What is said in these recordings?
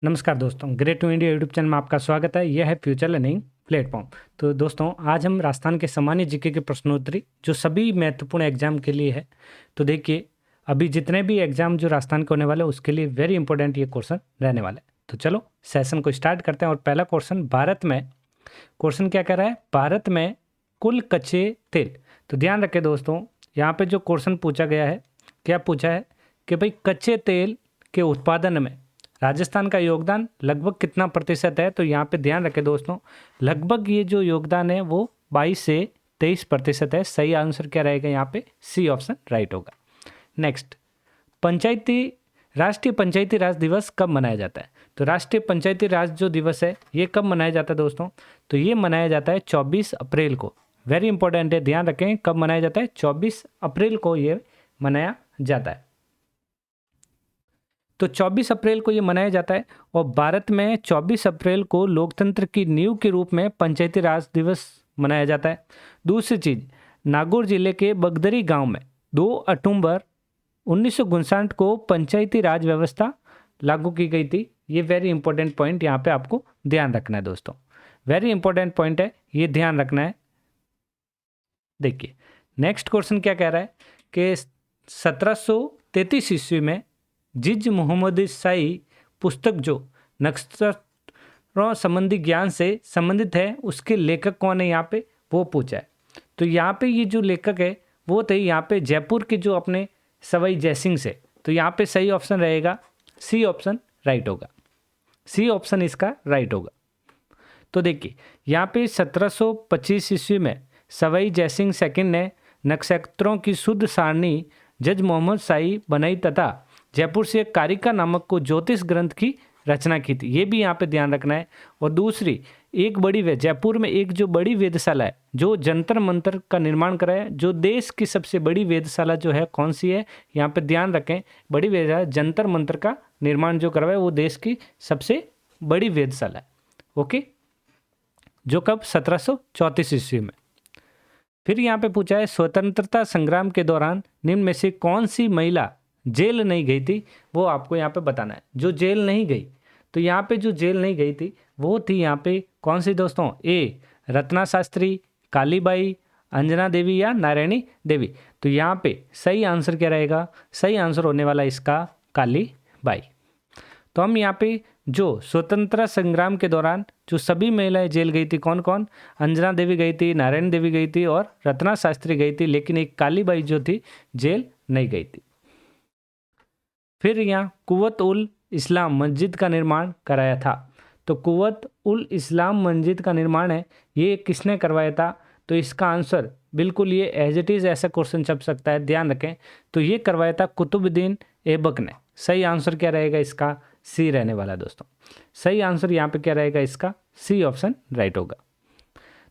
नमस्कार दोस्तों, great to India YouTube channel में आपका स्वागत है। यह है फ्यूचर लर्निंग प्लेटफॉर्म। तो दोस्तों, आज हम राजस्थान के सामान्य जीके के प्रश्नोत्तरी जो सभी महत्वपूर्ण एग्जाम के लिए है। तो देखिए, अभी जितने भी एग्जाम जो राजस्थान के होने वाले हैं उसके लिए वेरी इंपॉर्टेंट ये क्वेश्चन रहने वाला है। तो चलो सेशन को स्टार्ट करते हैं। और पहला क्वेश्चन, भारत में क्वेश्चन क्या कह रहा है, भारत में कुल कच्चे तेल। तो ध्यान रखें दोस्तों, यहाँ पे जो क्वेश्चन पूछा गया है, क्या पूछा है कि भाई कच्चे तेल के उत्पादन में राजस्थान का योगदान लगभग कितना प्रतिशत है। तो यहाँ पे ध्यान रखें दोस्तों, लगभग ये जो योगदान है वो 22 से 23% है। सही आंसर क्या रहेगा यहाँ पे, सी ऑप्शन राइट होगा। नेक्स्ट, राष्ट्रीय पंचायती राज दिवस कब मनाया जाता है। तो राष्ट्रीय पंचायती राज जो दिवस है ये कब मनाया जाता है दोस्तों, तो ये मनाया जाता है 24 अप्रैल को। वेरी इंपॉर्टेंट है, ध्यान रखें कब मनाया जाता है, 24 अप्रैल को ये मनाया जाता है। तो 24 अप्रैल को ये मनाया जाता है। और भारत में 24 अप्रैल को लोकतंत्र की नींव के रूप में पंचायती राज दिवस मनाया जाता है। दूसरी चीज़, नागौर जिले के बगदरी गांव में 2 अक्टूबर 1959 को पंचायती राज व्यवस्था लागू की गई थी। ये वेरी इंपॉर्टेंट पॉइंट यहाँ पे आपको ध्यान रखना है दोस्तों, वेरी इंपॉर्टेंट पॉइंट है, ये ध्यान रखना है। देखिए नेक्स्ट क्वेश्चन क्या कह रहा है कि 1733 ईस्वी में जिज मोहम्मद शाही पुस्तक जो नक्षत्रों संबंधी ज्ञान से संबंधित है उसके लेखक कौन है, यहाँ पे वो पूछा है। तो यहाँ पे ये जो लेखक है वो थे यहाँ पे जयपुर के जो अपने सवाई जयसिंह से। तो यहाँ पे सही ऑप्शन रहेगा, सी ऑप्शन राइट होगा, सी ऑप्शन इसका राइट होगा। तो देखिए यहाँ पे 1725 ईस्वी में सवाई जयसिंह सेकंड ने नक्षत्रों की शुद्ध सारणी जज मोहम्मद शाही बनाई तथा जयपुर से कारिका नामक को ज्योतिष ग्रंथ की रचना की थी। ये भी यहाँ पे ध्यान रखना है। और दूसरी, एक बड़ी जयपुर में एक जो बड़ी वेधशाला है जो जंतर मंतर का निर्माण करा है, जो देश की सबसे बड़ी वेधशाला जो है कौन सी है, यहाँ पे ध्यान रखें, बड़ी वेधशाला जंतर मंतर का निर्माण जो करवाया वो देश की सबसे बड़ी वेधशाला है। ओके, जो कब 1734 ईस्वी में। फिर यहाँ पे पूछा है स्वतंत्रता संग्राम के दौरान निम्न में से कौन सी महिला जेल नहीं गई थी, वो आपको यहाँ पे बताना है। जो जेल नहीं गई, तो यहाँ पे जो जेल नहीं गई थी वो थी यहाँ पे कौन सी दोस्तों, ए रत्ना शास्त्री, कालीबाई, अंजना देवी या नारायणी देवी। तो यहाँ पे सही आंसर क्या रहेगा, सही आंसर होने वाला इसका कालीबाई। तो हम यहाँ पे जो स्वतंत्रता संग्राम के दौरान जो सभी महिलाएं जेल गई थी, कौन कौन, अंजना देवी गई थी, नारायण देवी गई थी और रत्ना शास्त्री गई थी, लेकिन एक कालीबाई जो थी जेल नहीं गई थी। फिर यहाँ कुव्वत उल इस्लाम मस्जिद का निर्माण कराया था। तो कुव्वत उल इस्लाम मस्जिद का निर्माण है ये किसने करवाया था, तो इसका आंसर बिल्कुल ये एज इट इज़ ऐसा क्वेश्चन छप सकता है, ध्यान रखें। तो ये करवाया था कुतुबुद्दीन ऐबक ने। सही आंसर क्या रहेगा इसका, सी रहने वाला दोस्तों। सही आंसर यहाँ पे क्या रहेगा इसका, सी ऑप्शन राइट होगा।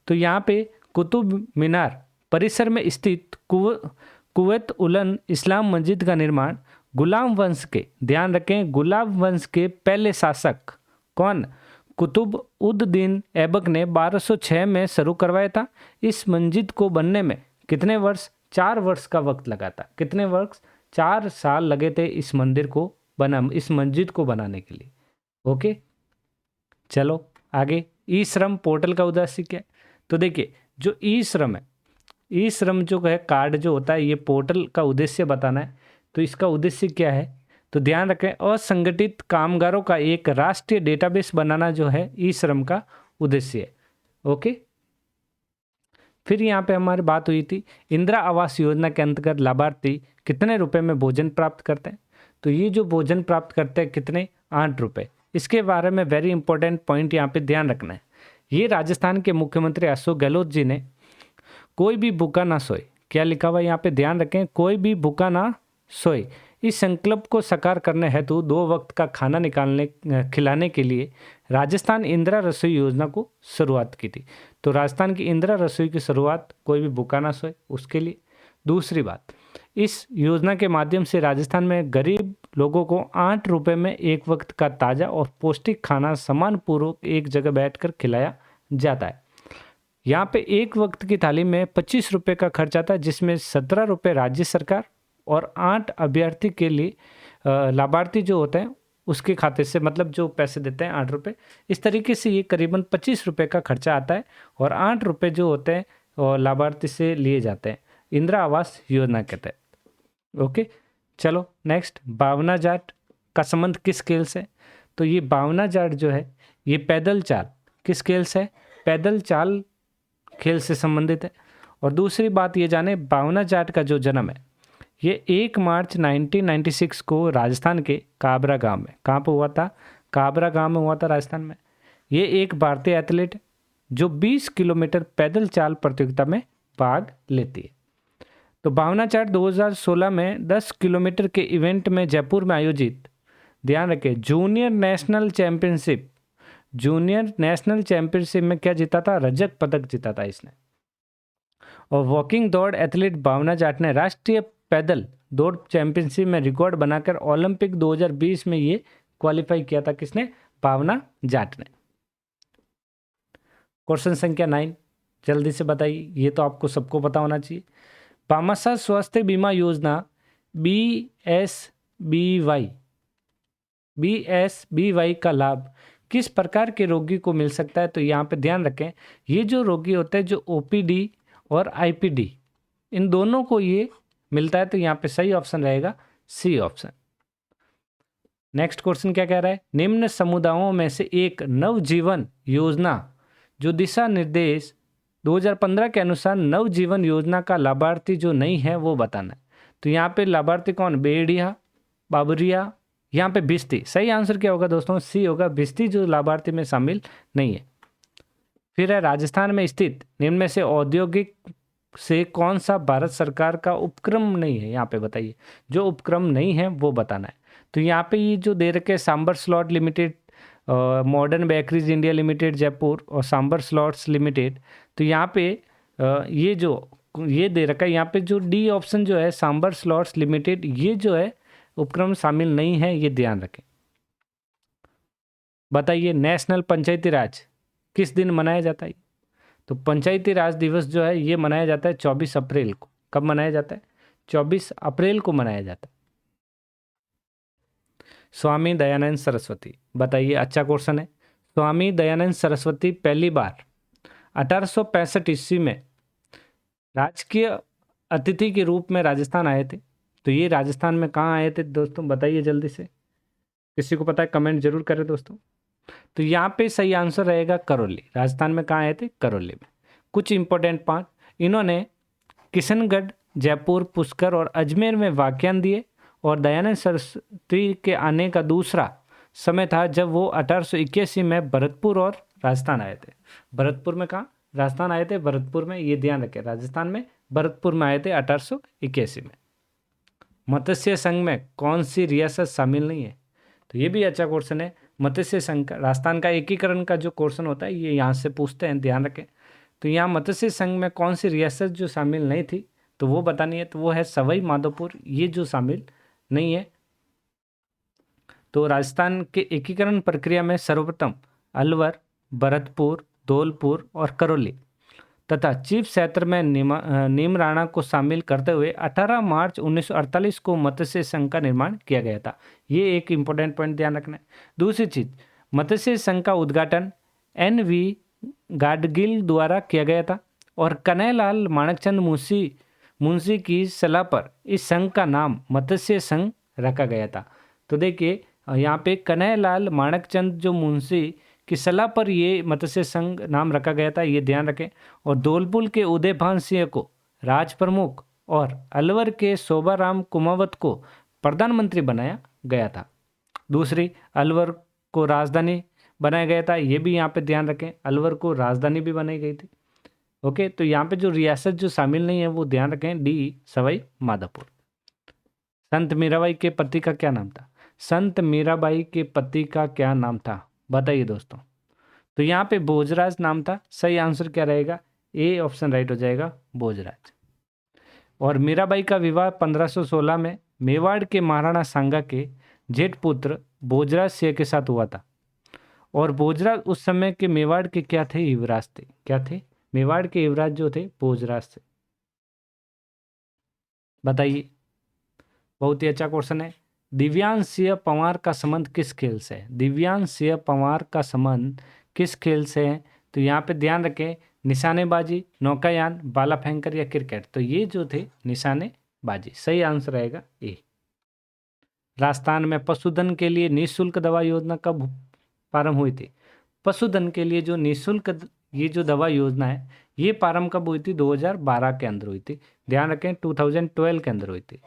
तो यहाँ पे कुतुब मीनार परिसर में स्थित कुव्वत उल इस्लाम मस्जिद का निर्माण गुलाम वंश के, ध्यान रखें, गुलाम वंश के पहले शासक कौन, कुतुब उद दीन ऐबक ने 1206 में शुरू करवाया था। इस मस्जिद को बनने में कितने वर्ष, 4 वर्ष का वक्त लगा था। कितने वर्ष, 4 साल लगे थे इस मंदिर को इस मस्जिद को बनाने के लिए। ओके, चलो आगे। ई श्रम पोर्टल का उद्देश्य क्या है, तो देखिए जो ई श्रम है, ई श्रम जो है कार्ड जो होता है, ये पोर्टल का उद्देश्य बताना है। तो इसका उद्देश्य क्या है, तो ध्यान रखें, असंगठित कामगारों का एक राष्ट्रीय डेटाबेस बनाना जो है ई श्रम का उद्देश्य है। ओके, फिर यहाँ पे हमारी बात हुई थी इंदिरा आवास योजना के अंतर्गत लाभार्थी कितने रुपए में भोजन प्राप्त करते हैं। तो ये जो भोजन प्राप्त करते हैं कितने, 8 रुपये। इसके बारे में वेरी इंपॉर्टेंट पॉइंट यहाँ पे ध्यान रखना है। ये राजस्थान के मुख्यमंत्री अशोक गहलोत जी ने कोई भी भूखा ना सोए, क्या लिखा हुआ है यहाँ पे, ध्यान रखें, कोई भी भूखा ना सोए, इस संकल्प को साकार करने हेतु 2 वक्त का खाना खिलाने के लिए राजस्थान इंदिरा रसोई योजना को शुरुआत की थी। तो राजस्थान की इंदिरा रसोई की शुरुआत कोई भी भूखा ना सोए उसके लिए। दूसरी बात, इस योजना के माध्यम से राजस्थान में गरीब लोगों को 8 रुपये में एक वक्त का ताज़ा और पौष्टिक खाना सम्मानपूर्वक एक जगह बैठकर खिलाया जाता है। यहाँ पे एक वक्त की थाली में 25 रुपये का खर्च आता है, जिसमें 17 रुपये राज्य सरकार और 8 अभ्यर्थी के लिए लाभार्थी जो होते हैं उसके खाते से, मतलब जो पैसे देते हैं 8 रुपये, इस तरीके से ये करीबन 25 रुपये का खर्चा आता है और 8 रुपये जो होते हैं और लाभार्थी से लिए जाते हैं इंदिरा आवास योजना के तहत। ओके, चलो नेक्स्ट, भावना जाट का संबंध किस खेल से? तो ये भावना जाट जो है ये पैदल चाल किस खेल से? पैदल चाल खेल से संबंधित है। और दूसरी बात ये जाने, भावना जाट का जो जन्म है ये 1 मार्च 1996 को राजस्थान के काबरा गांव में, कहाँ पर हुआ था? काबरा गांव में हुआ था, राजस्थान में। ये एक भारतीय एथलीट जो 20 किलोमीटर पैदल चाल प्रतियोगिता में भाग लेती है। तो भावना जाट 2016 में 10 किलोमीटर के इवेंट में जयपुर में आयोजित, ध्यान रखें, जूनियर नेशनल चैंपियनशिप में क्या जीता था? रजत पदक जीता था इसने। और वॉकिंग दौड़ एथलीट भावना जाट ने राष्ट्रीय पैदल दौड़ चैंपियनशिप में रिकॉर्ड बनाकर ओलंपिक 2020 में ये क्वालिफाई किया था। किसने? भावना जाट ने। क्वेश्चन संख्या 9, जल्दी से बताइए, ये तो आपको सबको पता होना चाहिए। भामाशाह स्वास्थ्य बीमा योजना BSBY का लाभ किस प्रकार के रोगी को मिल सकता है? तो यहाँ पे ध्यान रखें, ये जो रोगी होते हैं जो OPD और IPD, इन दोनों को ये मिलता है। तो यहाँ पे सही ऑप्शन रहेगा सी ऑप्शन। नेक्स्ट क्वेश्चन क्या कह रहा है? निम्न समुदायों में से एक नवजीवन योजना जो दिशा निर्देश 2015 के अनुसार नवजीवन योजना का लाभार्थी जो नहीं है वो बताना है। तो यहाँ पे लाभार्थी कौन? बेड़िया, बाबरिया, यहाँ पे भिस्ती। सही आंसर क्या होगा दोस्तों? सी होगा, भिस्ती जो लाभार्थी में शामिल नहीं है। फिर है, राजस्थान में स्थित निम्न में से औद्योगिक से कौन सा भारत सरकार का उपक्रम नहीं है? यहाँ पे बताइए, जो उपक्रम नहीं है वो बताना है। तो यहाँ पे ये जो दे रखे Sambhar salt limited, modern bakeries India limited Jaipur और सांबर स्लॉट्स लिमिटेड, तो यहाँ पे ये जो ये दे रखा है, यहाँ पे जो डी ऑप्शन जो है सांबर स्लॉट्स लिमिटेड, ये जो है उपक्रम शामिल नहीं है, ये ध्यान रखें। बताइए, नेशनल पंचायती राज किस दिन मनाया जाता है? तो पंचायती राज दिवस जो है ये मनाया जाता है 24 अप्रैल को। कब मनाया जाता है? 24 अप्रैल को मनाया जाता है। स्वामी दयानंद सरस्वती, बताइए, अच्छा क्वेश्चन है। स्वामी दयानंद सरस्वती पहली बार 1865 ईस्वी में राजकीय अतिथि के रूप में राजस्थान आए थे। तो ये राजस्थान में कहाँ आए थे दोस्तों? बताइए जल्दी से, किसी को पता है कमेंट जरूर करें दोस्तों। तो यहाँ पे सही आंसर रहेगा करौली। राजस्थान में कहाँ आए थे? करौली में। कुछ इंपॉर्टेंट पॉइंट, इन्होंने किशनगढ़, जयपुर, पुष्कर और अजमेर में व्याख्यान दिए। और दयानंद सरस्वती के आने का दूसरा समय था जब वो 1881 में भरतपुर और राजस्थान आए थे। भरतपुर में कहाँ? राजस्थान आए थे, भरतपुर में, ये ध्यान रखें, राजस्थान में भरतपुर में आए थे 1881 में। मत्स्य संघ में कौन सी रियासत शामिल नहीं है? तो ये भी अच्छा क्वेश्चन है। मत्स्य संघ का, राजस्थान का एकीकरण का जो क्वेश्चन होता है ये यहाँ से पूछते हैं, ध्यान रखें। तो यहाँ मत्स्य संघ में कौन सी रियासत जो शामिल नहीं थी तो वो बतानी है, तो वो है सवाई माधोपुर, ये जो शामिल नहीं है। तो राजस्थान के एकीकरण प्रक्रिया में सर्वप्रथम अलवर, भरतपुर, धौलपुर और करौली तथा चीफ क्षेत्र में नीमराणा को शामिल करते हुए 18 मार्च 1948 को मत्स्य संघ का निर्माण किया गया था। ये एक इम्पोर्टेंट पॉइंट ध्यान रखना है। दूसरी चीज, मत्स्य संघ का उद्घाटन NV गाडगिल द्वारा किया गया था और कन्हैयालाल माणकचंद मुंशी की सलाह पर इस संघ का नाम मत्स्य संघ रखा गया था। तो देखिए यहाँ पे कन्हैयालाल माणकचंद जो मुंशी की सलाह पर ये मत्स्य संघ नाम रखा गया था, ये ध्यान रखें। और धौलपुर के उदयभान सिंह को राज प्रमुख और अलवर के शोभाराम कुमावत को प्रधानमंत्री बनाया गया था। दूसरी, अलवर को राजधानी बनाया गया था, ये भी यहाँ पे ध्यान रखें, अलवर को राजधानी भी बनाई गई थी। ओके, तो यहाँ पे जो रियासत जो शामिल नहीं है वो ध्यान रखें, डी सवाई माधोपुर। संत मीराबाई के पति का क्या नाम था? संत मीराबाई के पति का क्या नाम था बताइए दोस्तों। तो यहाँ पे भोजराज नाम था। सही आंसर क्या रहेगा? ए ऑप्शन राइट हो जाएगा, भोजराज। और मीराबाई का विवाह 1516 में मेवाड़ के महाराणा सांगा के जेठ पुत्र भोजराज सिंह के साथ हुआ था। और भोजराज उस समय के मेवाड़ के क्या थे? युवराज थे। क्या थे? मेवाड़ के युवराज जो थे भोजराज थे। बताइए, बहुत ही अच्छा क्वेश्चन है। दिव्यांश सिंह पंवार का संबंध किस खेल से है? दिव्यांश सिंह पंवार का संबंध किस खेल से है? तो यहाँ पे ध्यान रखें, निशानेबाजी, नौकायान, भाला फेंकर या क्रिकेट। तो ये जो थे निशानेबाजी, सही आंसर रहेगा ए। राजस्थान में पशुधन के लिए निःशुल्क दवा योजना कब प्रारंभ हुई थी? पशुधन के लिए जो निःशुल्क ये जो दवा योजना है ये प्रारंभ कब हुई थी? 2012 के अंदर हुई थी। ध्यान रखें 2012 के अंदर हुई थी।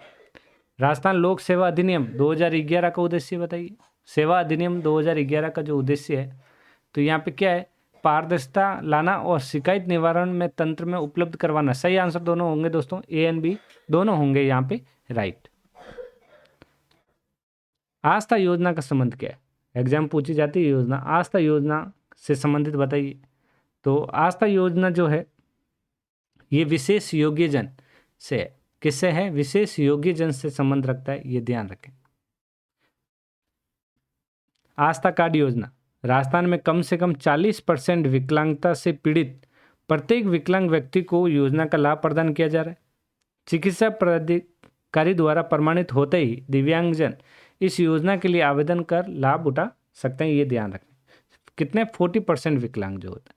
राजस्थान लोक सेवा अधिनियम 2011 का उद्देश्य बताइए। सेवा अधिनियम 2011 का जो उद्देश्य है तो यहाँ पे क्या है? पारदर्शिता लाना और शिकायत निवारण में तंत्र में उपलब्ध करवाना। सही आंसर दोनों होंगे दोस्तों, ए एंड बी दोनों होंगे यहाँ पे राइट। आस्था योजना का संबंध क्या है? एग्जाम पूछी जाती है योजना, आस्था योजना से संबंधित बताइए। तो आस्था योजना जो है ये विशेष योग्यजन से, किससे है? विशेष योग्यजन से संबंध रखता है, ये ध्यान रखें। आस्था कार्ड योजना, राजस्थान में कम से कम 40% विकलांगता से पीड़ित प्रत्येक विकलांग व्यक्ति को योजना का लाभ प्रदान किया जा रहा है। चिकित्सा प्राधिकारी द्वारा प्रमाणित होते ही दिव्यांगजन इस योजना के लिए आवेदन कर लाभ उठा सकते हैं, ये ध्यान रखें। कितने? 40% विकलांग जो होता है।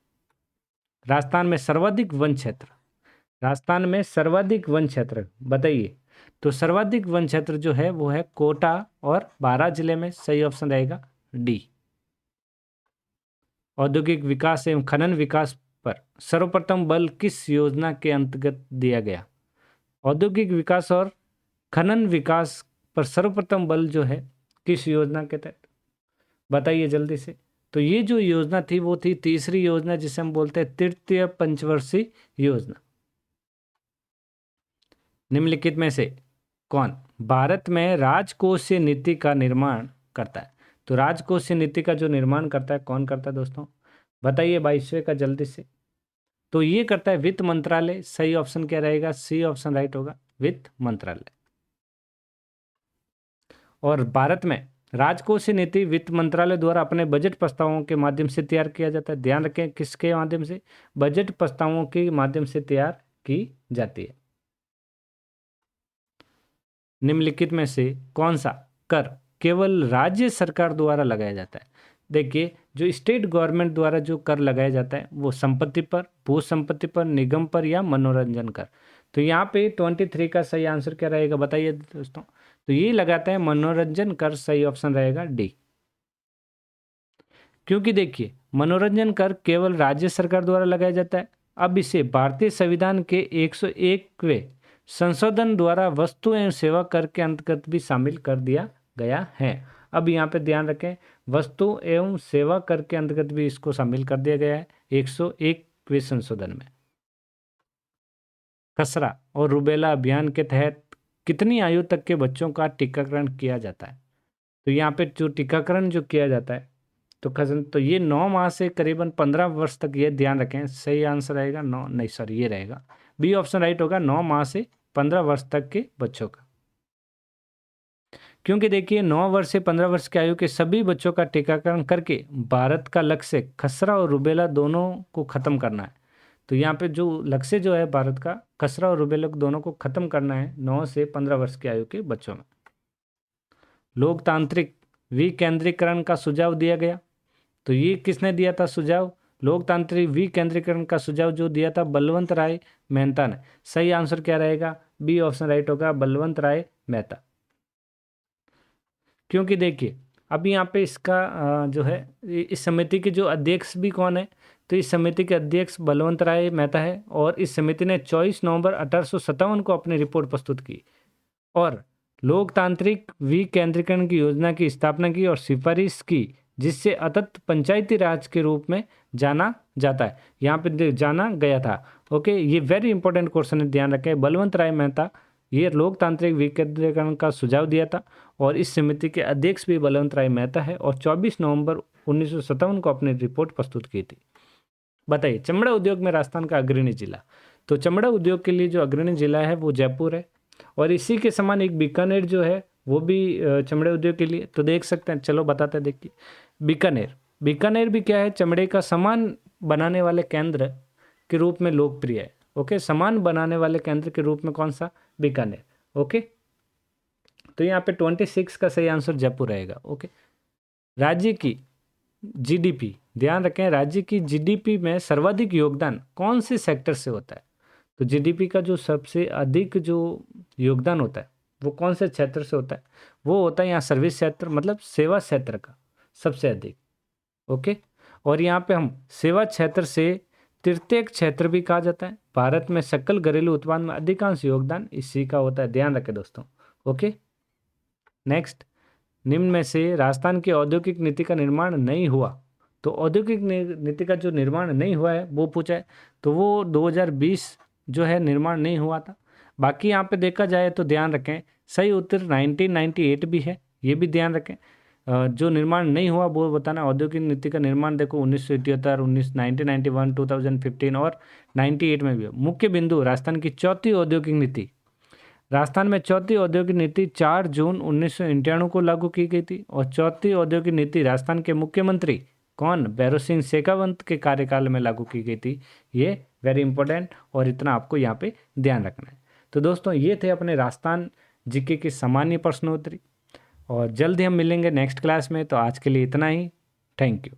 राजस्थान में सर्वाधिक वन क्षेत्र, राजस्थान में सर्वाधिक वन क्षेत्र बताइए। तो सर्वाधिक वन क्षेत्र जो है वो है कोटा और बारां जिले में, सही ऑप्शन रहेगा डी। औद्योगिक विकास एवं खनन विकास पर सर्वप्रथम बल किस योजना के अंतर्गत दिया गया? औद्योगिक विकास और खनन विकास पर सर्वप्रथम बल जो है किस योजना के तहत बताइए जल्दी से। तो ये जो योजना थी वो थी तीसरी योजना, जिसे हम बोलते हैं तृतीय पंचवर्षीय योजना। निम्नलिखित में से कौन भारत में राजकोषीय नीति का निर्माण करता है? तो राजकोषीय नीति का जो निर्माण करता है कौन करता है दोस्तों बताइए 22वें का जल्दी से। तो ये करता है वित्त मंत्रालय। सही ऑप्शन क्या रहेगा? सी ऑप्शन राइट होगा, वित्त मंत्रालय। और भारत में राजकोषीय नीति वित्त मंत्रालय द्वारा अपने बजट प्रस्तावों के माध्यम से तैयार किया जाता है। ध्यान रखें किसके माध्यम से? बजट प्रस्तावों के माध्यम से तैयार की जाती है। निम्नलिखित में से कौन सा कर केवल राज्य सरकार द्वारा लगाया जाता है? देखिए जो स्टेट गवर्नमेंट द्वारा जो कर लगाया जाता है वो संपत्ति पर, भू संपत्ति पर, निगम पर या मनोरंजन कर। तो यहाँ पे 23 का सही आंसर क्या रहेगा बताइए दोस्तों। तो ये लगाता है मनोरंजन कर, सही ऑप्शन रहेगा डी। क्योंकि देखिए मनोरंजन कर केवल राज्य सरकार द्वारा लगाया जाता है। अब इसे भारतीय संविधान के 101वें संशोधन द्वारा वस्तु एवं सेवा कर के अंतर्गत भी शामिल कर दिया गया है। अब यहाँ पे ध्यान रखें वस्तु एवं सेवा कर के अंतर्गत भी इसको शामिल कर दिया गया है 101वें संशोधन में। खसरा और रुबेला अभियान के तहत कितनी आयु तक के बच्चों का टीकाकरण किया जाता है? तो यहाँ पे जो टीकाकरण जो किया जाता है तो ये 9 माह से करीबन 15 वर्ष तक, ये ध्यान रखें। सही आंसर रहेगा 9 नहीं सॉरी ये रहेगा बी ऑप्शन राइट होगा, 9 माह से 15 वर्ष तक के बच्चों का। क्योंकि देखिए 9 वर्ष से 15 वर्ष की आयु के सभी बच्चों का टीकाकरण करके भारत का लक्ष्य खसरा और रुबेला दोनों को खत्म करना है। तो यहाँ पे जो लक्ष्य जो है भारत का खसरा और रुबेला दोनों को खत्म करना है 9 से 15 वर्ष की आयु के बच्चों में। लोकतांत्रिक विकेंद्रीकरण का सुझाव दिया गया। तो ये किसने दिया था सुझाव? लोकतांत्रिक विकेंद्रीकरण का सुझाव जो दिया था बलवंत राय मेहता ने। सही आंसर क्या रहेगा? बी ऑप्शन राइट होगा, बलवंत राय मेहता। क्योंकि देखिए अब यहाँ पे इसका जो है इस समिति के जो अध्यक्ष भी कौन है? तो इस समिति के अध्यक्ष बलवंत राय मेहता है और इस समिति ने 24 नवंबर 1857 को अपनी रिपोर्ट प्रस्तुत की और लोकतांत्रिक विकेंद्रीकरण की योजना की स्थापना की और सिफारिश की, जिससे अतत पंचायती राज के रूप में जाना जाता है। यहाँ पे जाना गया था। ओके, ये वेरी इंपॉर्टेंट क्वेश्चन है, ध्यान रखें। बलवंत राय मेहता ये लोकतांत्रिक विकेंद्रीकरण का सुझाव दिया था और इस समिति के अध्यक्ष भी बलवंत राय मेहता है और 24 नवंबर 1957 को अपनी रिपोर्ट प्रस्तुत की थी। बताइए चमड़ा उद्योग में राजस्थान का अग्रणी जिला। तो चमड़ा उद्योग के लिए जो अग्रणी जिला है वो जयपुर है और इसी के समान एक बीकानेर जो है वो भी चमड़े उद्योग के लिए। तो देख सकते हैं, चलो बताते हैं। देखिए बीकानेर भी क्या है? चमड़े का सामान बनाने वाले केंद्र के रूप में लोकप्रिय है। ओके, सामान बनाने वाले केंद्र के रूप में कौन सा? बीकानेर। ओके, तो यहाँ पे 26 का सही आंसर जयपुर रहेगा। ओके, राज्य की जीडीपी, ध्यान रखें राज्य की जीडीपी में सर्वाधिक योगदान कौन से सेक्टर से होता है? तो जीडीपी का जो सबसे अधिक जो योगदान होता है वो कौन से क्षेत्र से होता है? वो होता है यहाँ सर्विस क्षेत्र, मतलब सेवा क्षेत्र का सबसे अधिक। ओके, और यहाँ पे हम सेवा क्षेत्र से तृतीयक क्षेत्र भी कहा जाता है। भारत में सकल घरेलू उत्पाद में अधिकांश योगदान इसी का होता है, ध्यान रखें दोस्तों। ओके, नेक्स्ट, निम्न में से राजस्थान की औद्योगिक नीति का निर्माण नहीं हुआ। तो औद्योगिक नीति का जो निर्माण नहीं हुआ है वो पूछा है, तो वो 2020 जो है निर्माण नहीं हुआ था। बाकी यहाँ पे देखा जाए तो ध्यान रखें सही उत्तर 1998 भी है, ये भी ध्यान रखें। जो निर्माण नहीं हुआ वो बताना। औद्योगिक नीति का निर्माण देखो 1977, 1991, 2015 और 98 में भी है। मुख्य बिंदु राजस्थान की चौथी औद्योगिक नीति, राजस्थान में चौथी औद्योगिक नीति 4 जून 1991 को लागू की गई थी। और चौथी औद्योगिक नीति राजस्थान के मुख्यमंत्री कौन, भैरव सिंह शेखावत के कार्यकाल में लागू की गई थी। ये वेरी इंपॉर्टेंट, और इतना आपको यहाँ पे ध्यान रखना है। तो दोस्तों ये थे अपने राजस्थान जीके के सामान्य प्रश्नोत्तरी, और जल्द ही हम मिलेंगे नेक्स्ट क्लास में। तो आज के लिए इतना ही, थैंक यू।